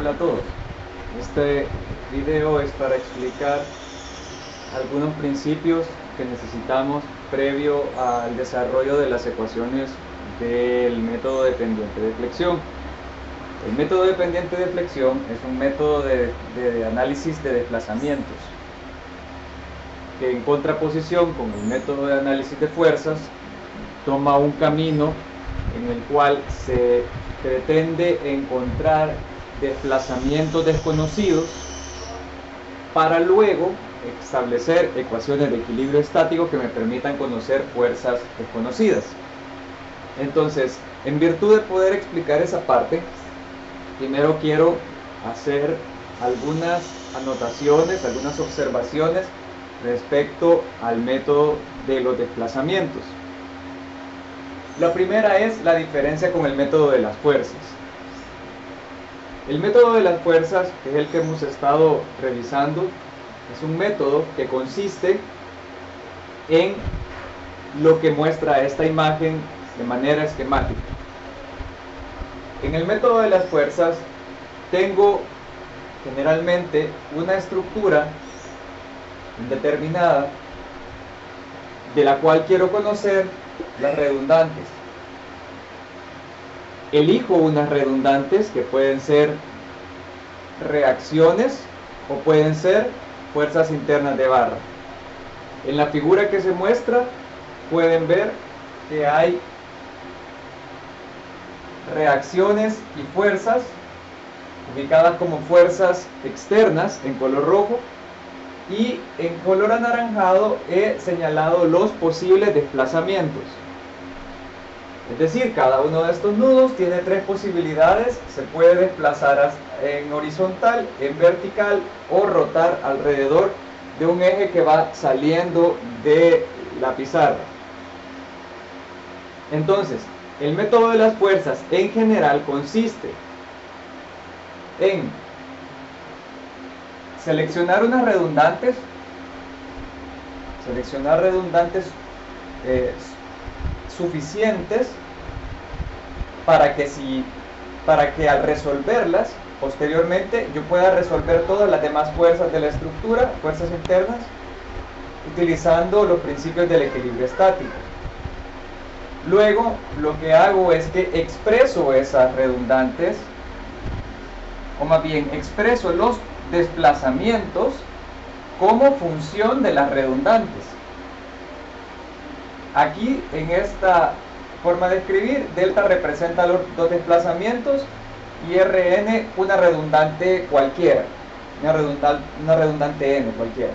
Hola a todos. Este video es para explicar algunos principios que necesitamos previo al desarrollo de las ecuaciones del método dependiente de flexión. El método dependiente de flexión es un método de análisis de desplazamientos que, en contraposición con el método de análisis de fuerzas, toma un camino en el cual se pretende encontrar desplazamientos desconocidos para luego establecer ecuaciones de equilibrio estático que me permitan conocer fuerzas desconocidas. Entonces, en virtud de poder explicar esa parte, primero quiero hacer algunas anotaciones, algunas observaciones respecto al método de los desplazamientos. La primera es la diferencia con el método de las fuerzas. El método de las fuerzas, que es el que hemos estado revisando, es un método que consiste en lo que muestra esta imagen de manera esquemática. En el método de las fuerzas tengo generalmente una estructura indeterminada de la cual quiero conocer las redundantes. Elijo unas redundantes que pueden ser reacciones o pueden ser fuerzas internas de barra. En la figura que se muestra pueden ver que hay reacciones y fuerzas ubicadas como fuerzas externas en color rojo, y en color anaranjado he señalado los posibles desplazamientos. Es decir, cada uno de estos nudos tiene tres posibilidades: se puede desplazar en horizontal, en vertical o rotar alrededor de un eje que va saliendo de la pizarra. Entonces, el método de las fuerzas en general consiste en seleccionar unas redundantes, suficientes para que al resolverlas posteriormente yo pueda resolver todas las demás fuerzas de la estructura, fuerzas internas, utilizando los principios del equilibrio estático. Luego lo que hago es que expreso esas redundantes, o más bien expreso los desplazamientos como función de las redundantes. Aquí, en esta forma de escribir, delta representa los desplazamientos y Rn una redundante cualquiera, una redundante n cualquiera.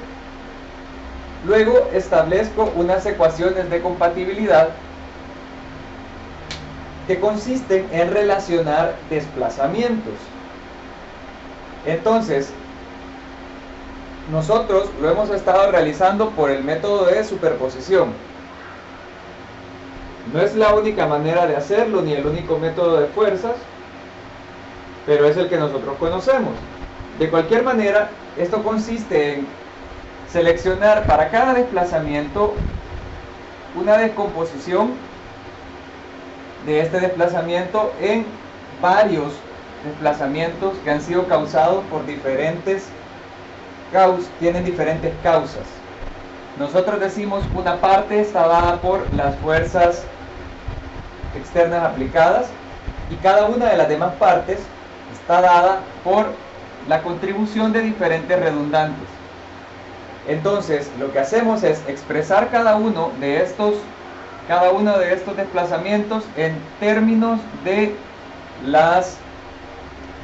Luego establezco unas ecuaciones de compatibilidad que consisten en relacionar desplazamientos. Entonces, nosotros lo hemos estado realizando por el método de superposición. No es la única manera de hacerlo, ni el único método de fuerzas, pero es el que nosotros conocemos. De cualquier manera, esto consiste en seleccionar para cada desplazamiento una descomposición de este desplazamiento en varios desplazamientos que han sido causados por tienen diferentes causas. Nosotros decimos una parte está dada por las fuerzas externas aplicadas, y cada una de las demás partes está dada por la contribución de diferentes redundantes. Entonces, lo que hacemos es expresar cada uno de estos desplazamientos en términos de las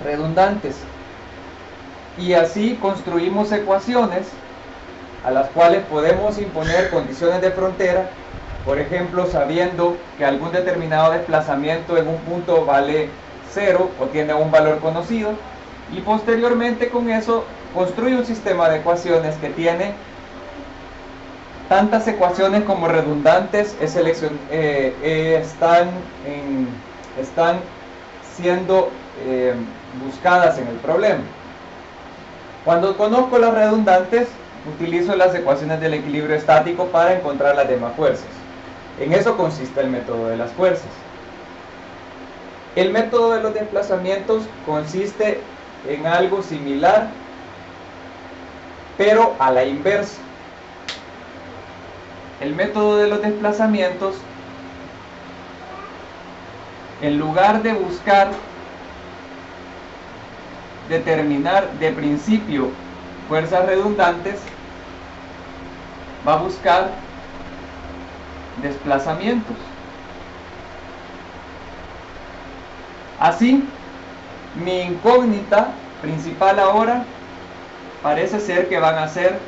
redundantes, y así construimos ecuaciones a las cuales podemos imponer condiciones de frontera, por ejemplo, sabiendo que algún determinado desplazamiento en un punto vale 0 o tiene un valor conocido, y posteriormente con eso construye un sistema de ecuaciones que tiene tantas ecuaciones como redundantes están siendo buscadas en el problema. Cuando conozco las redundantes, utilizo las ecuaciones del equilibrio estático para encontrar las demás fuerzas. En eso consiste el método de las fuerzas. El método de los desplazamientos consiste en algo similar, pero a la inversa. El método de los desplazamientos, en lugar de buscar determinar de principio fuerzas redundantes, va a buscar desplazamientos. Así, mi incógnita principal ahora parece ser que van a ser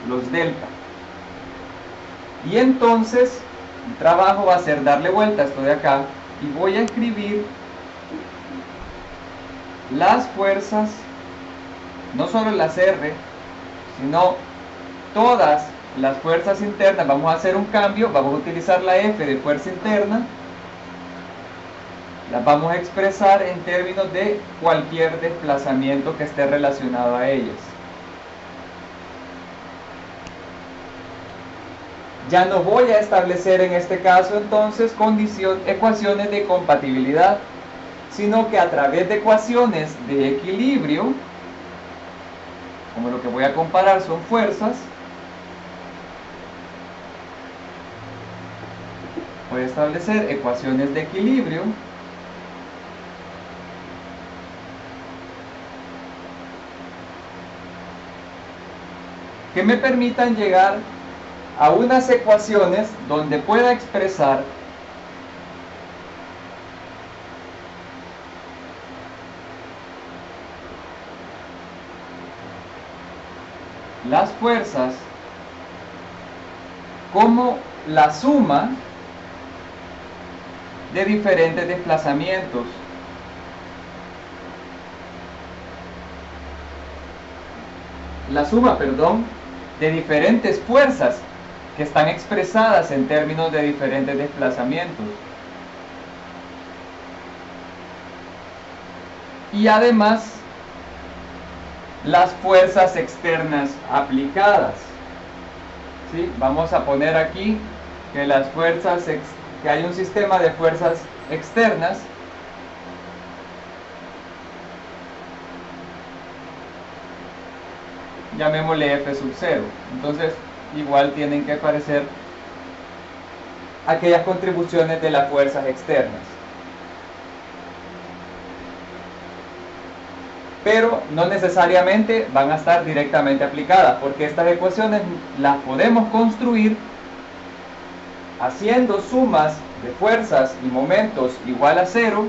los delta. Y entonces el trabajo va a ser darle vuelta a esto de acá y voy a escribir las fuerzas, no solo las R, sino todas las fuerzas internas. Vamos a hacer un cambio, vamos a utilizar la F de fuerza interna, las vamos a expresar en términos de cualquier desplazamiento que esté relacionado a ellas. Ya no voy a establecer en este caso entonces ecuaciones de compatibilidad, sino que a través de ecuaciones de equilibrio, como lo que voy a comparar son fuerzas, voy a establecer ecuaciones de equilibrio que me permitan llegar a unas ecuaciones donde pueda expresar las fuerzas como la suma de diferentes desplazamientos. La suma, perdón, de diferentes fuerzas que están expresadas en términos de diferentes desplazamientos. Y además, las fuerzas externas aplicadas. ¿Sí? Vamos a poner aquí que las fuerzas, que hay un sistema de fuerzas externas llamémosle F sub 0. Entonces, igual tienen que aparecer aquellas contribuciones de las fuerzas externas. Pero no necesariamente van a estar directamente aplicadas, porque estas ecuaciones las podemos construir haciendo sumas de fuerzas y momentos igual a 0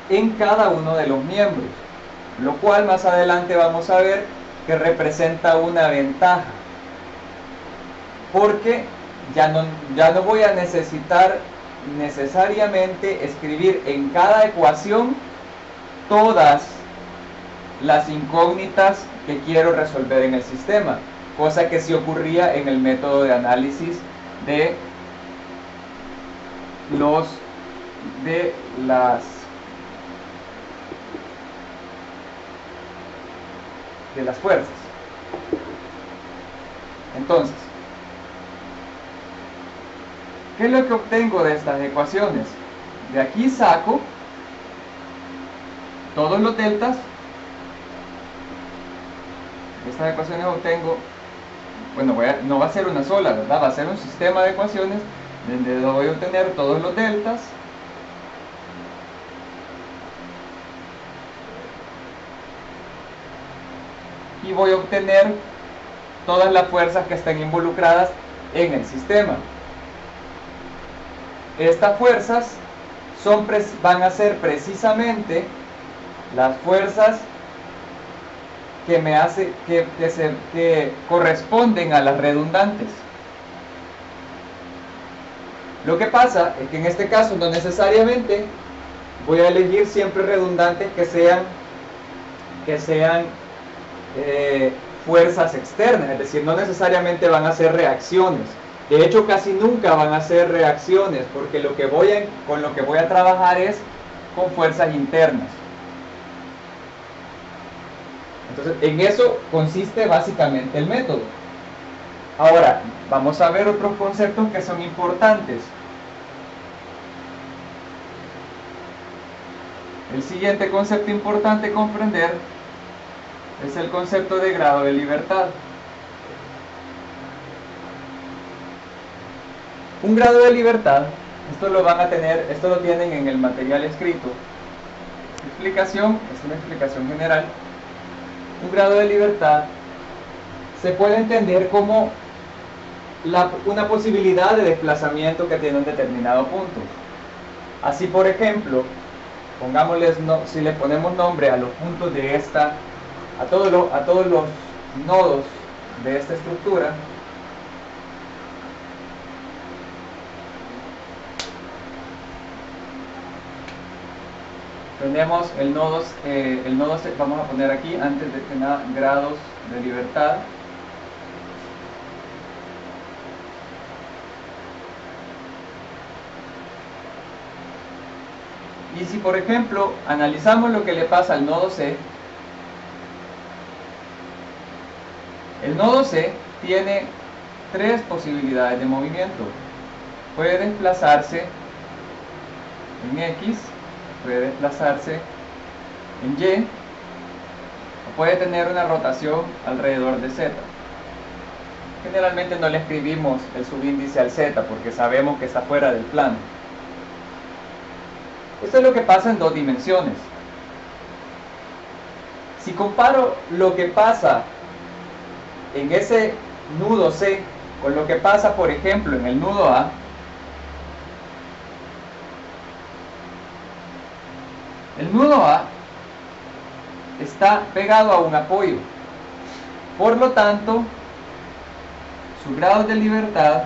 en cada uno de los miembros, lo cual más adelante vamos a ver que representa una ventaja, porque ya no voy a necesitar necesariamente escribir en cada ecuación todas las incógnitas que quiero resolver en el sistema, cosa que sí ocurría en el método de análisis de las fuerzas. Entonces, ¿qué es lo que obtengo de estas ecuaciones? De aquí saco todos los deltas. De estas ecuaciones obtengo, bueno, no va a ser una sola, ¿verdad? Va a ser un sistema de ecuaciones donde voy a obtener todos los deltas y voy a obtener todas las fuerzas que están involucradas en el sistema. Estas fuerzas van a ser precisamente las fuerzas que corresponden a las redundantes. Lo que pasa es que en este caso no necesariamente voy a elegir siempre redundantes que sean fuerzas externas, es decir, no necesariamente van a ser reacciones. De hecho, casi nunca van a ser reacciones, porque con lo que voy a trabajar es con fuerzas internas. Entonces, en eso consiste básicamente el método. Ahora, vamos a ver otros conceptos que son importantes. El siguiente concepto importante comprender es el concepto de grado de libertad. Un grado de libertad, esto lo tienen en el material escrito. Explicación, es una explicación general. Un grado de libertad se puede entender como una posibilidad de desplazamiento que tiene un determinado punto. Así, por ejemplo, si le ponemos nombre a los puntos de a todos los nodos de esta estructura, tenemos el nodo, vamos a poner aquí, antes de que nada, grados de libertad. Y si, por ejemplo, analizamos lo que le pasa al nodo C, el nodo C tiene tres posibilidades de movimiento. Puede desplazarse en X, puede desplazarse en Y, o puede tener una rotación alrededor de Z. Generalmente no le escribimos el subíndice al Z porque sabemos que está fuera del plano. Esto es lo que pasa en dos dimensiones. Si comparo lo que pasa en ese nudo C con lo que pasa, por ejemplo, en el nudo A, el nudo A está pegado a un apoyo. Por lo tanto, su grado de libertad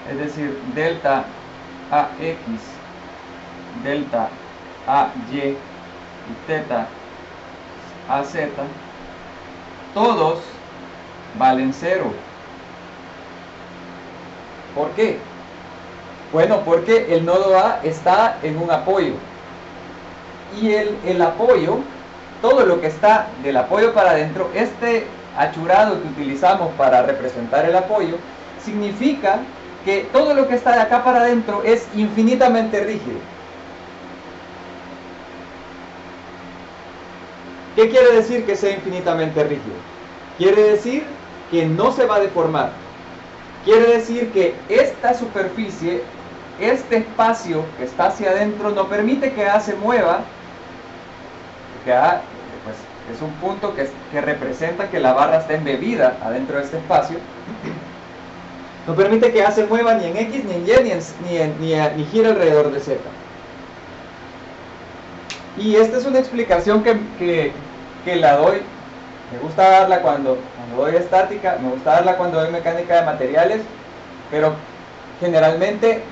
es decir, delta AX, delta AY y teta AZ, todos valen 0. ¿Por qué? Bueno, porque el nodo A está en un apoyo. Y el apoyo, todo lo que está del apoyo para adentro, este achurado que utilizamos para representar el apoyo, significa que todo lo que está de acá para adentro es infinitamente rígido. ¿Qué quiere decir que sea infinitamente rígido? Quiere decir que no se va a deformar. Quiere decir que esta superficie, este espacio que está hacia adentro, no permite que A se mueva, porque A pues, es un punto que representa que la barra está embebida adentro de este espacio. No permite que A se mueva ni en X, ni en Y, ni gire alrededor de Z. Y esta es una explicación que la doy. Me gusta darla cuando doy estática, me gusta darla cuando doy mecánica de materiales, pero generalmente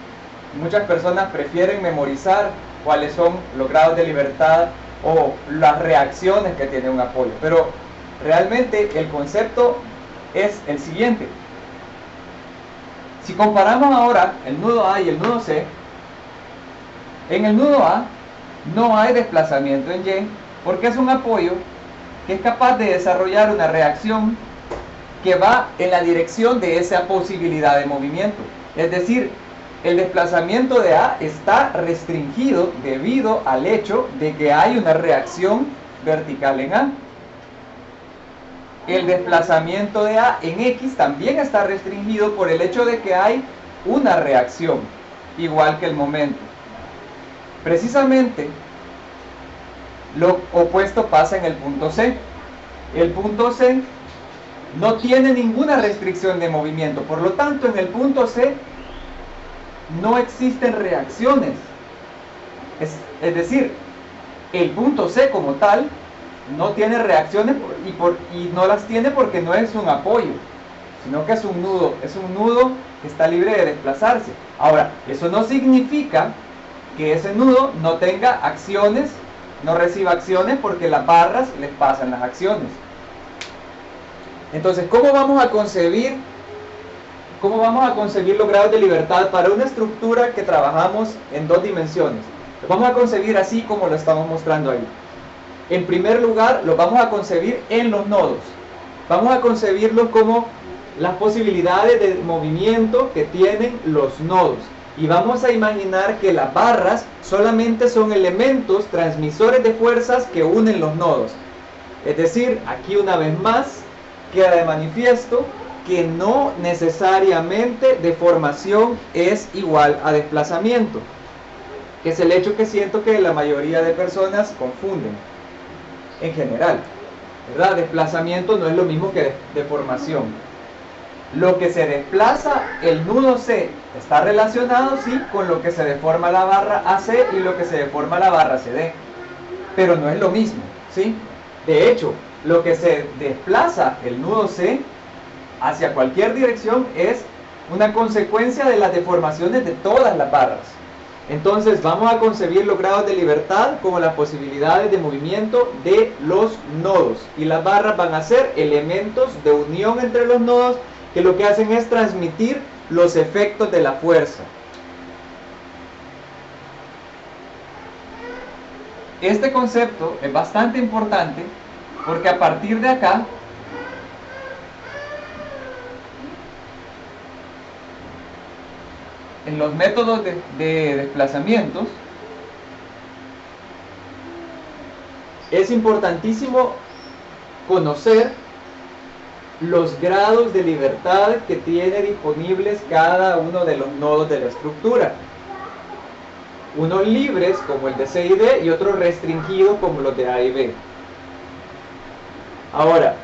muchas personas prefieren memorizar cuáles son los grados de libertad o las reacciones que tiene un apoyo. Pero realmente el concepto es el siguiente. Si comparamos ahora el nudo A y el nudo C, en el nudo A no hay desplazamiento en Y porque es un apoyo que es capaz de desarrollar una reacción que va en la dirección de esa posibilidad de movimiento. Es decir, el desplazamiento de A está restringido debido al hecho de que hay una reacción vertical en A. El desplazamiento de A en X también está restringido por el hecho de que hay una reacción, igual que el momento. Precisamente, lo opuesto pasa en el punto C. El punto C no tiene ninguna restricción de movimiento, por lo tanto, en el punto C no existen reacciones. Es decir, el punto C como tal no tiene reacciones y no las tiene porque no es un apoyo, sino que es un nudo que está libre de desplazarse. Ahora, eso no significa que ese nudo no tenga acciones, no reciba acciones porque las barras les pasan las acciones. Entonces, ¿cómo vamos a concebir los grados de libertad para una estructura que trabajamos en dos dimensiones? Lo vamos a concebir así como lo estamos mostrando ahí. En primer lugar, lo vamos a concebir en los nodos. Vamos a concebirlos como las posibilidades de movimiento que tienen los nodos. Y vamos a imaginar que las barras solamente son elementos transmisores de fuerzas que unen los nodos. Es decir, aquí una vez más queda de manifiesto que no necesariamente deformación es igual a desplazamiento, que es el hecho que siento que la mayoría de personas confunden en general, ¿verdad? Desplazamiento no es lo mismo que deformación. Lo que se desplaza, el nudo C, está relacionado, sí, con lo que se deforma la barra AC y lo que se deforma la barra CD, pero no es lo mismo, ¿sí? De hecho, lo que se desplaza el nudo C hacia cualquier dirección es una consecuencia de las deformaciones de todas las barras. Entonces vamos a concebir los grados de libertad como las posibilidades de movimiento de los nodos, y las barras van a ser elementos de unión entre los nodos que lo que hacen es transmitir los efectos de la fuerza. Este concepto es bastante importante porque a partir de acá en los métodos de desplazamientos es importantísimo conocer los grados de libertad que tiene disponibles cada uno de los nodos de la estructura. Unos libres como el de C y D y otros restringidos como los de A y B. Ahora,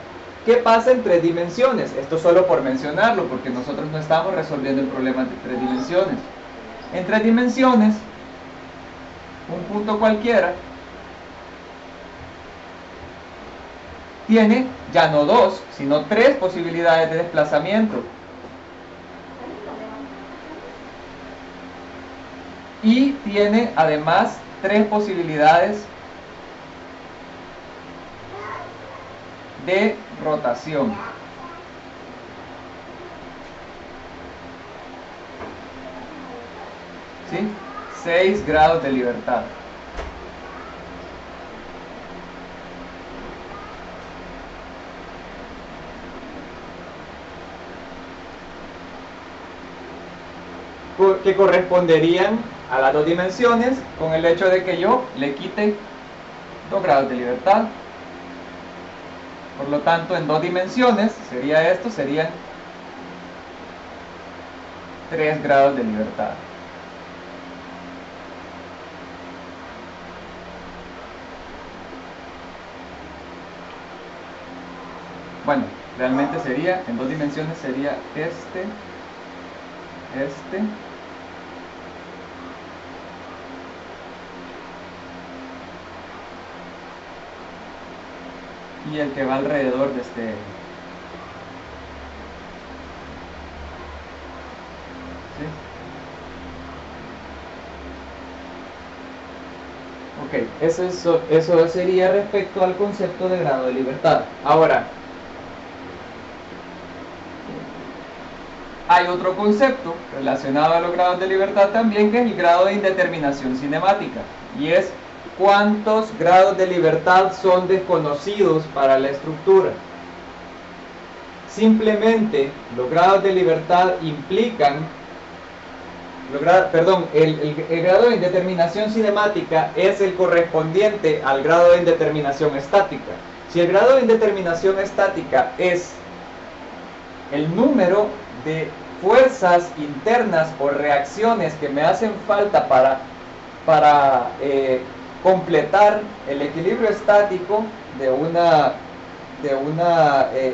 ¿qué pasa en tres dimensiones? Esto solo por mencionarlo, porque nosotros no estamos resolviendo el problema de tres dimensiones. En tres dimensiones, un punto cualquiera tiene ya no dos, sino tres posibilidades de desplazamiento. Y tiene además tres posibilidades de rotación. ¿Sí? 6 grados de libertad. Que corresponderían a las dos dimensiones con el hecho de que yo le quite 2 grados de libertad. Por lo tanto, en dos dimensiones sería esto, serían 3 grados de libertad. Bueno, realmente sería, en dos dimensiones sería este y el que va alrededor de este. ¿Sí? Ok, eso sería respecto al concepto de grado de libertad. Ahora, hay otro concepto relacionado a los grados de libertad también, que es el grado de indeterminación cinemática, y es cuántos grados de libertad son desconocidos para la estructura. Simplemente los grados de libertad implican, el grado de indeterminación cinemática es el correspondiente al grado de indeterminación estática. Si el grado de indeterminación estática es el número de fuerzas internas o reacciones que me hacen falta para completar el equilibrio estático de una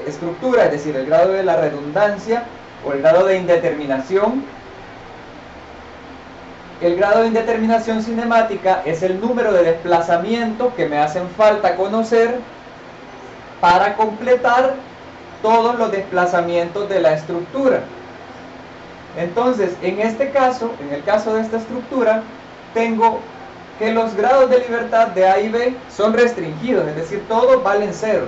estructura, es decir, el grado de la redundancia o el grado de indeterminación. El grado de indeterminación cinemática es el número de desplazamientos que me hacen falta conocer para completar todos los desplazamientos de la estructura. Entonces, en este caso, en el caso de esta estructura, tengo que los grados de libertad de A y B son restringidos, es decir, todos valen 0.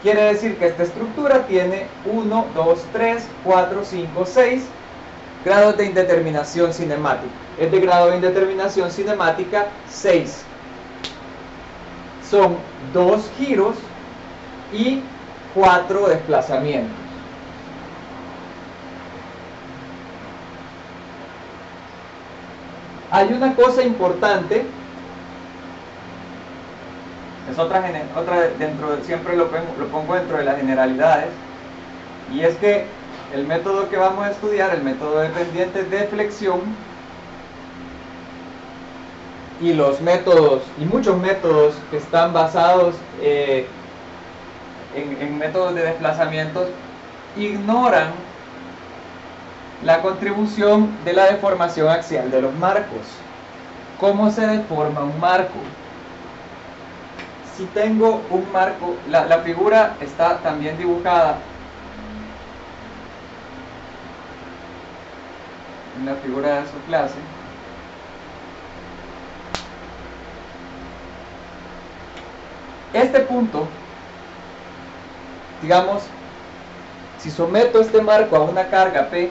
Quiere decir que esta estructura tiene 1, 2, 3, 4, 5, 6 grados de indeterminación cinemática. Es de grado de indeterminación cinemática 6. Son 2 giros y 4 desplazamientos. Hay una cosa importante, es otra dentro, siempre lo pongo dentro de las generalidades, y es que el método que vamos a estudiar, el método dependiente de flexión, y los métodos, y muchos métodos que están basados en métodos de desplazamientos, ignoran la contribución de la deformación axial de los marcos. ¿Cómo se deforma un marco? Si tengo un marco, la figura está también dibujada en la figura de su clase. Este punto, digamos, si someto este marco a una carga P,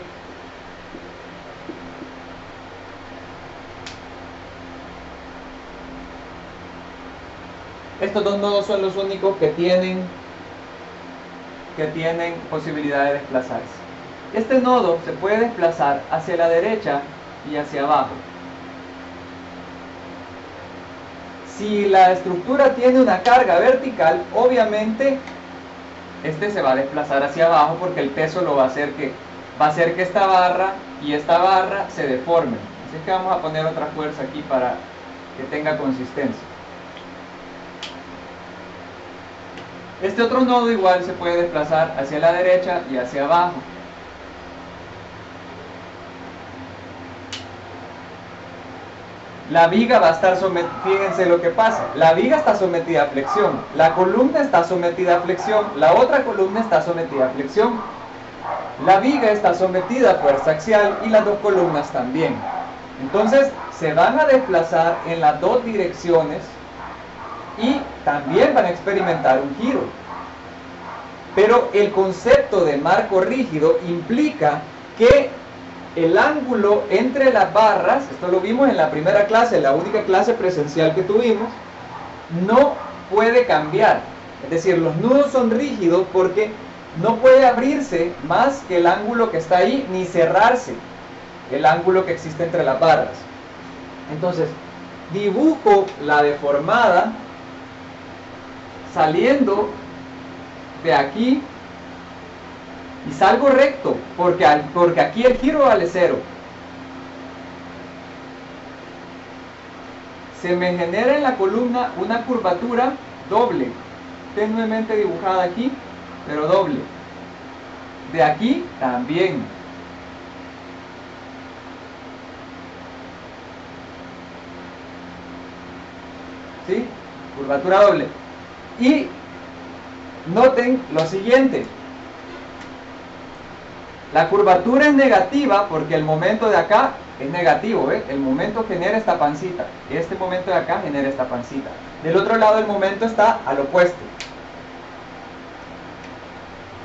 estos dos nodos son los únicos que tienen posibilidad de desplazarse. Este nodo se puede desplazar hacia la derecha y hacia abajo. Si la estructura tiene una carga vertical, obviamente este se va a desplazar hacia abajo porque el peso lo va a hacer que esta barra y esta barra se deformen. Así que vamos a poner otra fuerza aquí para que tenga consistencia. Este otro nodo igual se puede desplazar hacia la derecha y hacia abajo. La viga va a estar sometida, fíjense lo que pasa, la viga está sometida a flexión, la columna está sometida a flexión, la otra columna está sometida a flexión, la viga está sometida a fuerza axial y las dos columnas también. Entonces se van a desplazar en las dos direcciones y también van a experimentar un giro. Pero el concepto de marco rígido implica que el ángulo entre las barras, esto lo vimos en la primera clase, la única clase presencial que tuvimos, no puede cambiar. Es decir, los nudos son rígidos porque no puede abrirse más que el ángulo que está ahí, ni cerrarse el ángulo que existe entre las barras. Entonces, dibujo la deformada saliendo de aquí y salgo recto, porque aquí el giro vale 0. Se me genera en la columna una curvatura doble, tenuemente dibujada aquí, pero doble. De aquí también. ¿Sí? Curvatura doble. Y noten lo siguiente. La curvatura es negativa porque el momento de acá es negativo, ¿eh? El momento genera esta pancita. Este momento de acá genera esta pancita. Del otro lado el momento está al opuesto.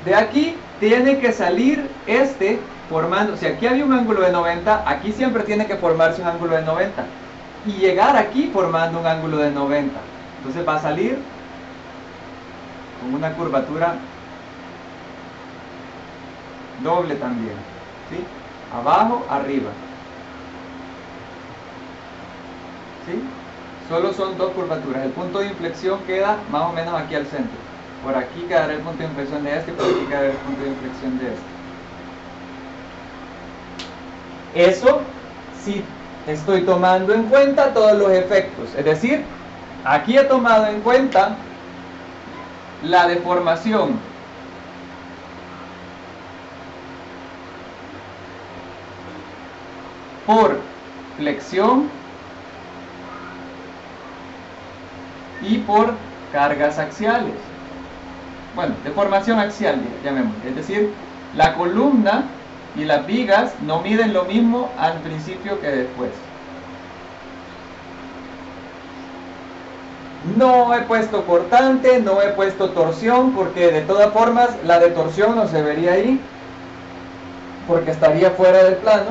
De aquí tiene que salir formando, si aquí había un ángulo de 90, aquí siempre tiene que formarse un ángulo de 90. Y llegar aquí formando un ángulo de 90. Entonces va a salir con una curvatura doble también, ¿sí? Abajo, arriba, ¿sí? Solo son dos curvaturas. El punto de inflexión queda más o menos aquí al centro. Por aquí quedará el punto de inflexión de este y por aquí quedará el punto de inflexión de este. Eso sí estoy tomando en cuenta todos los efectos. Es decir, aquí he tomado en cuenta la deformación por flexión y por cargas axiales. Bueno, deformación axial, llamémoslo. Es decir, la columna y las vigas no miden lo mismo al principio que después. No he puesto cortante, no he puesto torsión, porque de todas formas la de torsión no se vería ahí, porque estaría fuera del plano.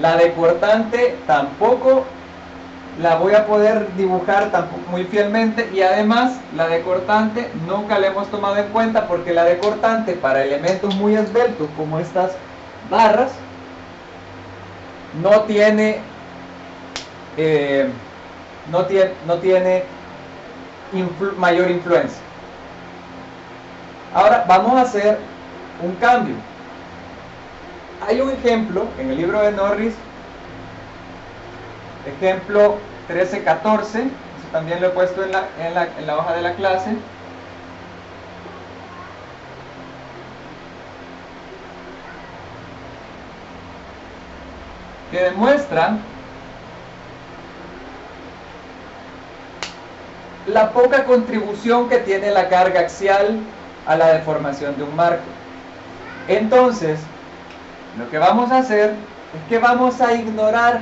La de cortante tampoco la voy a poder dibujar tampoco muy fielmente, y además la de cortante nunca la hemos tomado en cuenta porque la de cortante para elementos muy esbeltos como estas barras no tiene no tiene mayor influencia. Ahora vamos a hacer un cambio. Hay un ejemplo en el libro de Norris, ejemplo 13-14, eso también lo he puesto en la hoja de la clase. Que demuestra la poca contribución que tiene la carga axial a la deformación de un marco. Entonces, lo que vamos a hacer es que vamos a ignorar,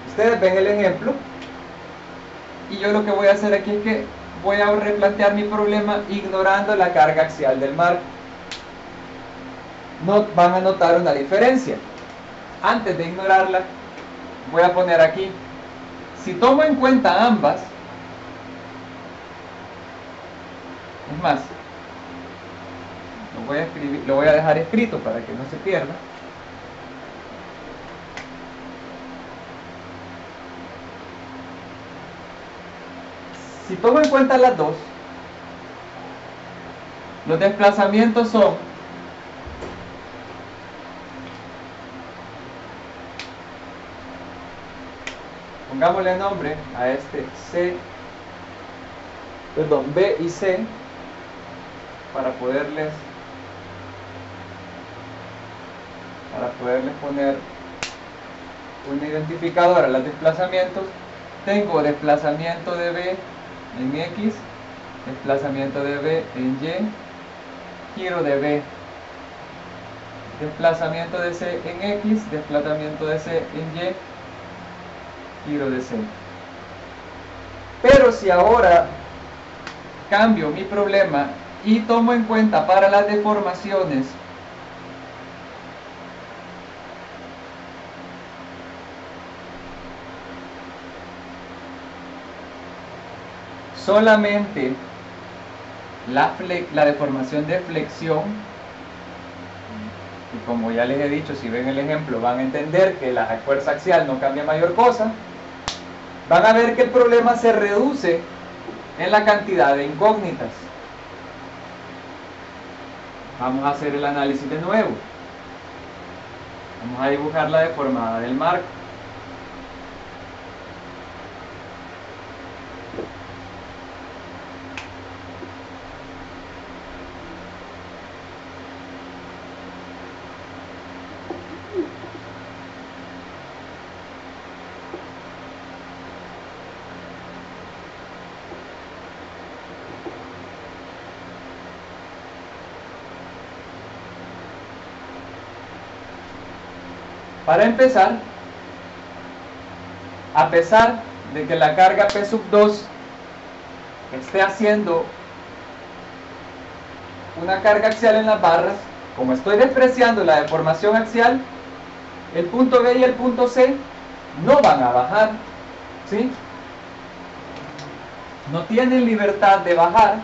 ustedes ven el ejemplo, y yo lo que voy a hacer aquí es que voy a replantear mi problema ignorando la carga axial del marco. No van a notar una diferencia. Antes de ignorarla, voy a poner aquí, si tomo en cuenta ambas, es más, lo voy a dejar escrito para que no se pierda. Si tomo en cuenta las dos, los desplazamientos son pongámosle nombre a este B y C para poderles poner un identificador a los desplazamientos. Tengo desplazamiento de B en X, desplazamiento de B en Y, giro de B, desplazamiento de C en X, desplazamiento de C en Y, giro de C. Pero si ahora cambio mi problema y tomo en cuenta para las deformaciones solamente la deformación de flexión, y como ya les he dicho, si ven el ejemplo van a entender que la fuerza axial no cambia mayor cosa, van a ver que el problema se reduce en la cantidad de incógnitas. Vamos a hacer el análisis de nuevo. Vamos a dibujar la deformada del marco. Para empezar, a pesar de que la carga P sub 2 esté haciendo una carga axial en las barras, como estoy despreciando la deformación axial, el punto B y el punto C no van a bajar, ¿sí? No tienen libertad de bajar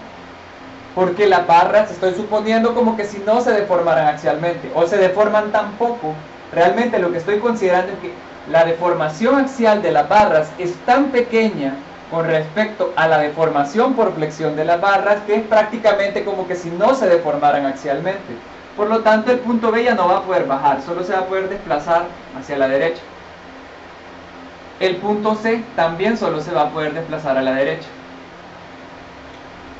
porque las barras, estoy suponiendo como que si no se deformaran axialmente o se deforman tan poco. Realmente lo que estoy considerando es que la deformación axial de las barras es tan pequeña con respecto a la deformación por flexión de las barras que es prácticamente como que si no se deformaran axialmente. Por lo tanto, el punto B ya no va a poder bajar, solo se va a poder desplazar hacia la derecha. El punto C también solo se va a poder desplazar a la derecha.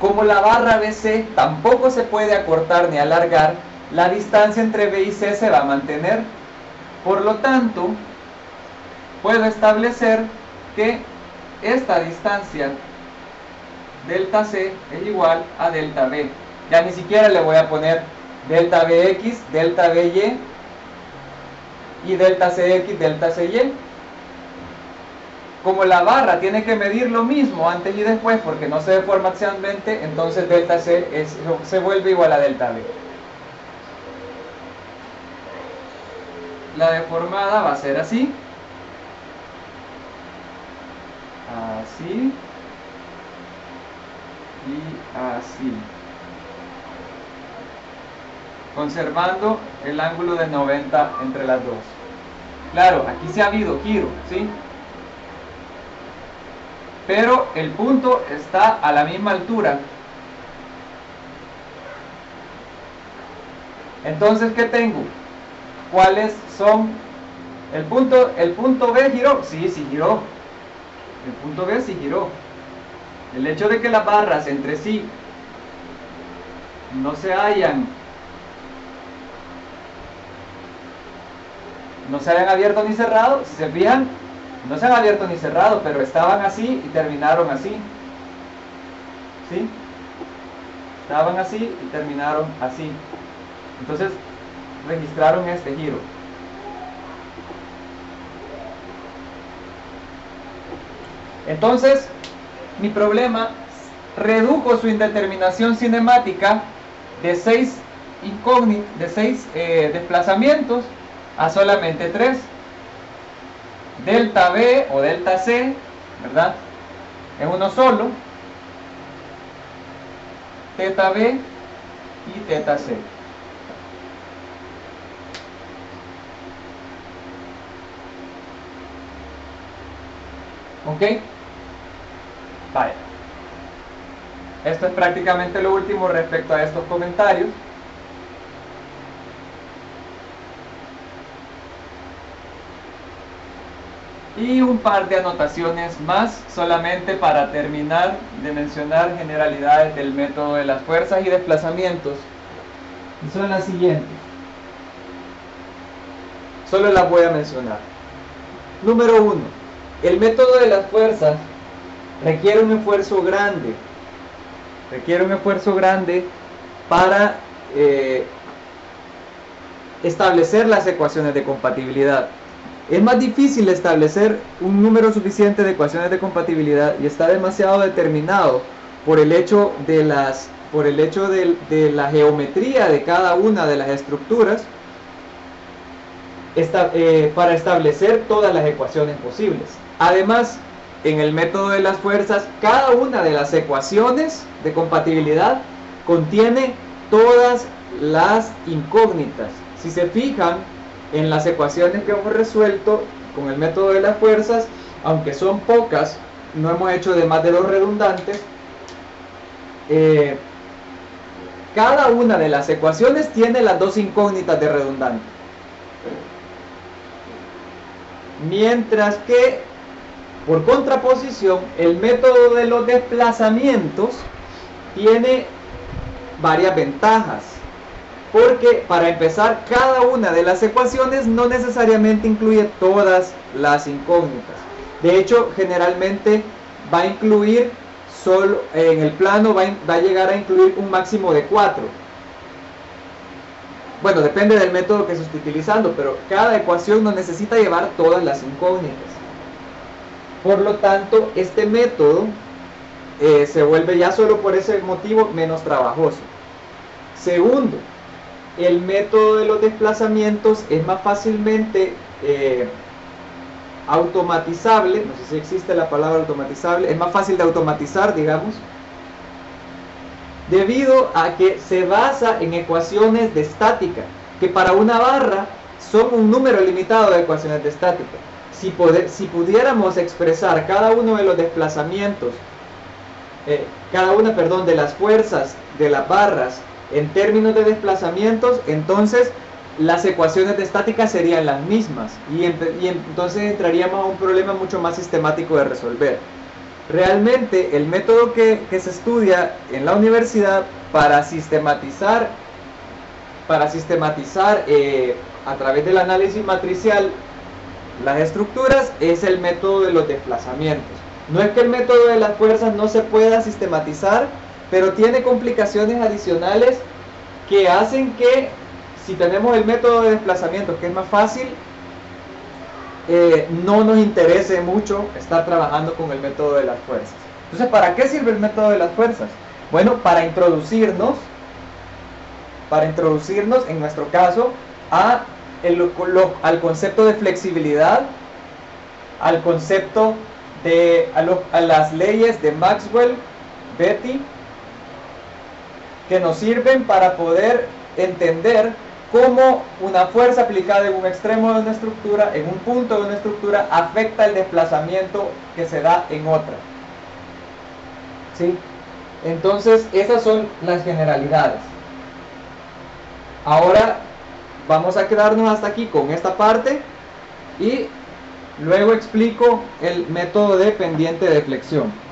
Como la barra BC tampoco se puede acortar ni alargar, la distancia entre B y C se va a mantener. Por lo tanto, puedo establecer que esta distancia delta C es igual a delta B. Ya ni siquiera le voy a poner delta BX, delta BY y delta CX, delta CY. Como la barra tiene que medir lo mismo antes y después porque no se deforma axialmente, entonces delta C se vuelve igual a delta B. La deformada va a ser así, así y así, conservando el ángulo de 90 entre las dos. Claro, aquí sí ha habido giro, ¿sí? pero el punto está a la misma altura. Entonces, ¿qué tengo? ¿Cuáles son? El punto B giró. Sí, sí giró. El punto B sí giró. El hecho de que las barras entre sí no se hayan abierto ni cerrado, si se fijan, no se han abierto ni cerrado, pero estaban así y terminaron así. ¿Sí? Estaban así y terminaron así. Entonces, registraron este giro. Entonces, mi problema redujo su indeterminación cinemática de 6 desplazamientos a solamente 3. Delta B o delta C, ¿verdad? Es uno solo. Teta B y teta C. ¿Ok? Vale. Esto es prácticamente lo último respecto a estos comentarios. Y un par de anotaciones más, solamente para terminar de mencionar generalidades del método de las fuerzas y desplazamientos. Y son las siguientes. Solo las voy a mencionar. Número 1. El método de las fuerzas requiere un esfuerzo grande. Requiere un esfuerzo grande para establecer las ecuaciones de compatibilidad. Es más difícil establecer un número suficiente de ecuaciones de compatibilidad y está demasiado determinado por el hecho de la geometría de cada una de las estructuras para establecer todas las ecuaciones posibles. Además, en el método de las fuerzas, cada una de las ecuaciones de compatibilidad contiene todas las incógnitas. Si se fijan en las ecuaciones que hemos resuelto con el método de las fuerzas, aunque son pocas, no hemos hecho de más de 2 redundantes, cada una de las ecuaciones tiene las 2 incógnitas de redundante. Mientras que, por contraposición, el método de los desplazamientos tiene varias ventajas. Porque, para empezar, cada una de las ecuaciones no necesariamente incluye todas las incógnitas. De hecho, generalmente va a incluir solo, en el plano va a llegar a incluir un máximo de 4. Bueno, depende del método que se esté utilizando, pero cada ecuación no necesita llevar todas las incógnitas. Por lo tanto, este método se vuelve ya solo por ese motivo menos trabajoso. Segundo, el método de los desplazamientos es más fácilmente automatizable, no sé si existe la palabra automatizable, es más fácil de automatizar, digamos, debido a que se basa en ecuaciones de estática, que para una barra son un número limitado de ecuaciones de estática. Si pudiéramos expresar cada uno de los desplazamientos, de las fuerzas de las barras en términos de desplazamientos, entonces las ecuaciones de estática serían las mismas y entonces entraríamos a un problema mucho más sistemático de resolver. Realmente el método que se estudia en la universidad para sistematizar a través del análisis matricial las estructuras es el método de los desplazamientos. No es que el método de las fuerzas no se pueda sistematizar, pero tiene complicaciones adicionales que hacen que, si tenemos el método de desplazamiento, que es más fácil, no nos interese mucho estar trabajando con el método de las fuerzas. Entonces, ¿para qué sirve el método de las fuerzas? Bueno, para introducirnos en nuestro caso al concepto de flexibilidad, al concepto a las leyes de Maxwell, Betti, que nos sirven para poder entender cómo una fuerza aplicada en un extremo de una estructura, en un punto de una estructura, afecta el desplazamiento que se da en otra. ¿sí? Entonces, esas son las generalidades. Ahora vamos a quedarnos hasta aquí con esta parte y luego explico el método de pendiente de flexión.